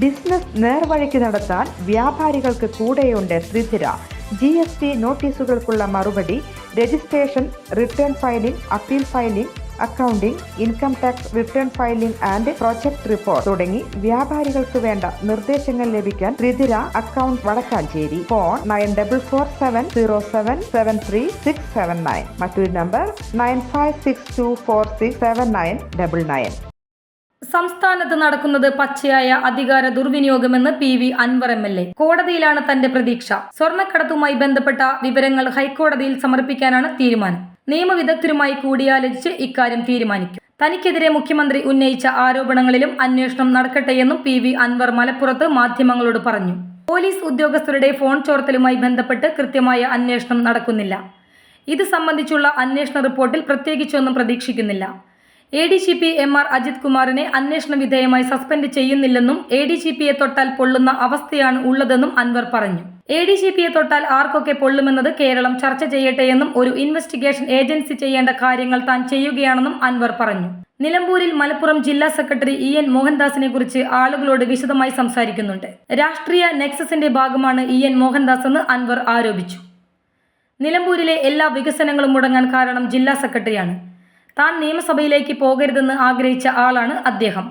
Business നേർവഴിക്ക് നടത്താൻ വ്യാപാരികൾക്ക് കൂടെയുണ്ട് ശ്രീധര. GST നോട്ടീസുകൾക്കുള്ള മറുപടി, registration, return filing, appeal filing, accounting, income tax return filing and project report തുടങ്ങി വ്യാപാരികൾക്ക് വേണ്ട നിർദ്ദേശങ്ങൾ ലഭിക്കാൻ ശ്രീധര അക്കൗണ്ട് വടക്കാഞ്ചേരി. ഫോൺ 9447077369. മറ്റൊരു നമ്പർ 9562467999. സംസ്ഥാനത്ത് നടക്കുന്നത് പച്ചയായ അധികാര ദുർവിനിയോഗമെന്ന് PV അൻവർ MLA. കോടതിയിലാണ് തന്റെ പ്രതീക്ഷ. സ്വർണ്ണക്കടത്തുമായി ബന്ധപ്പെട്ട വിവരങ്ങൾ ഹൈക്കോടതിയിൽ സമർപ്പിക്കാനാണ് തീരുമാനം. നിയമവിദഗ്ധരുമായി കൂടിയാലോചിച്ച് ഇക്കാര്യം തീരുമാനിക്കും. തനിക്കെതിരെ മുഖ്യമന്ത്രി ഉന്നയിച്ച ആരോപണങ്ങളിലും അന്വേഷണം നടക്കട്ടെയെന്നും PV അൻവർ മലപ്പുറത്ത് മാധ്യമങ്ങളോട് പറഞ്ഞു. പോലീസ് ഉദ്യോഗസ്ഥരുടെ ഫോൺ ചോർത്തലുമായി ബന്ധപ്പെട്ട് കൃത്യമായ അന്വേഷണം നടക്കുന്നില്ല. ഇത് സംബന്ധിച്ചുള്ള അന്വേഷണ റിപ്പോർട്ടിൽ പ്രത്യേകിച്ചൊന്നും പ്രതീക്ഷിക്കുന്നില്ല. ADGP MR അജിത് കുമാറിനെ അന്വേഷണ വിധേയമായി സസ്പെൻഡ് ചെയ്യുന്നില്ലെന്നും ADGPയെ തൊട്ടാൽ പൊള്ളുന്ന അവസ്ഥയാണ് ഉള്ളതെന്നും അൻവർ പറഞ്ഞു. ADGPയെ തൊട്ടാൽ ആർക്കൊക്കെ പൊള്ളുമെന്നത് കേരളം ചർച്ച ചെയ്യട്ടെയെന്നും ഒരു ഇൻവെസ്റ്റിഗേഷൻ ഏജൻസി ചെയ്യേണ്ട കാര്യങ്ങൾ താൻ ചെയ്യുകയാണെന്നും അൻവർ പറഞ്ഞു. നിലമ്പൂരിൽ മലപ്പുറം ജില്ലാ സെക്രട്ടറി EN മോഹൻദാസിനെ കുറിച്ച് ആളുകളോട് വിശദമായി സംസാരിക്കുന്നുണ്ട്. രാഷ്ട്രീയ നെക്സസിന്റെ ഭാഗമാണ് EN മോഹൻദാസ് എന്ന് അൻവർ ആരോപിച്ചു. നിലമ്പൂരിലെ എല്ലാ വികസനങ്ങളും മുടങ്ങാൻ കാരണം ജില്ലാ സെക്രട്ടറിയാണ്. താൻ നിയമസഭയിലേക്ക് പോകരുതെന്ന് ആഗ്രഹിച്ച ആളാണ് അദ്ദേഹം.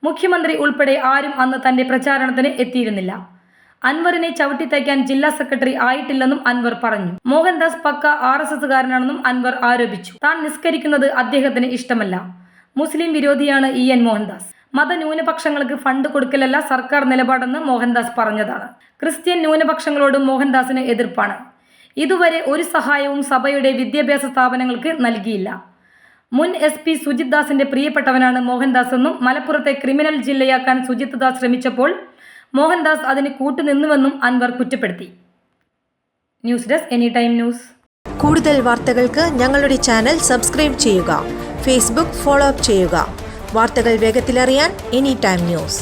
മുഖ്യമന്ത്രി ഉൾപ്പെടെ ആരും അന്ന് തന്റെ പ്രചാരണത്തിന് എത്തിയിരുന്നില്ല. അൻവറിനെ ചവിട്ടിത്തയ്ക്കാൻ ജില്ലാ സെക്രട്ടറി ആയിട്ടില്ലെന്നും അൻവർ പറഞ്ഞു. മോഹൻദാസ് പക്ക RSSകാരനാണെന്നും അൻവർ ആരോപിച്ചു. താൻ നിസ്കരിക്കുന്നത് അദ്ദേഹത്തിന് ഇഷ്ടമല്ല. മുസ്ലിം വിരോധിയാണ് EN മോഹൻദാസ്. മതന്യൂനപക്ഷങ്ങൾക്ക് ഫണ്ട് കൊടുക്കലല്ല സർക്കാർ നിലപാടെന്ന് മോഹൻദാസ് പറഞ്ഞതാണ്. ക്രിസ്ത്യൻ ന്യൂനപക്ഷങ്ങളോടും മോഹൻദാസിന് എതിർപ്പാണ്. ഇതുവരെ ഒരു സഹായവും സഭയുടെ വിദ്യാഭ്യാസ സ്ഥാപനങ്ങൾക്ക് നൽകിയില്ല. മുൻ SP സുജിത് ദാസിന്റെ പ്രിയപ്പെട്ടവനാണ് മോഹൻദാസ് എന്നും മലപ്പുറത്തെ ക്രിമിനൽ ജില്ലയാക്കാൻ സുജിത് ദാസ് ശ്രമിച്ചപ്പോൾ മോഹൻദാസ് അതിന് കൂട്ടുനിന്നുവെന്നും അൻവർ കുറ്റപ്പെടുത്തി. News desk any time news. കൂടുതൽ വാർത്തകൾക്ക് ഞങ്ങളുടെ ചാനൽ സബ്സ്ക്രൈബ് ചെയ്യുക. Facebook ഫോളോ അപ്പ് ചെയ്യുക. വാർത്തകൾ വേഗത്തിലറിയാൻ എനി ടൈം ന്യൂസ്.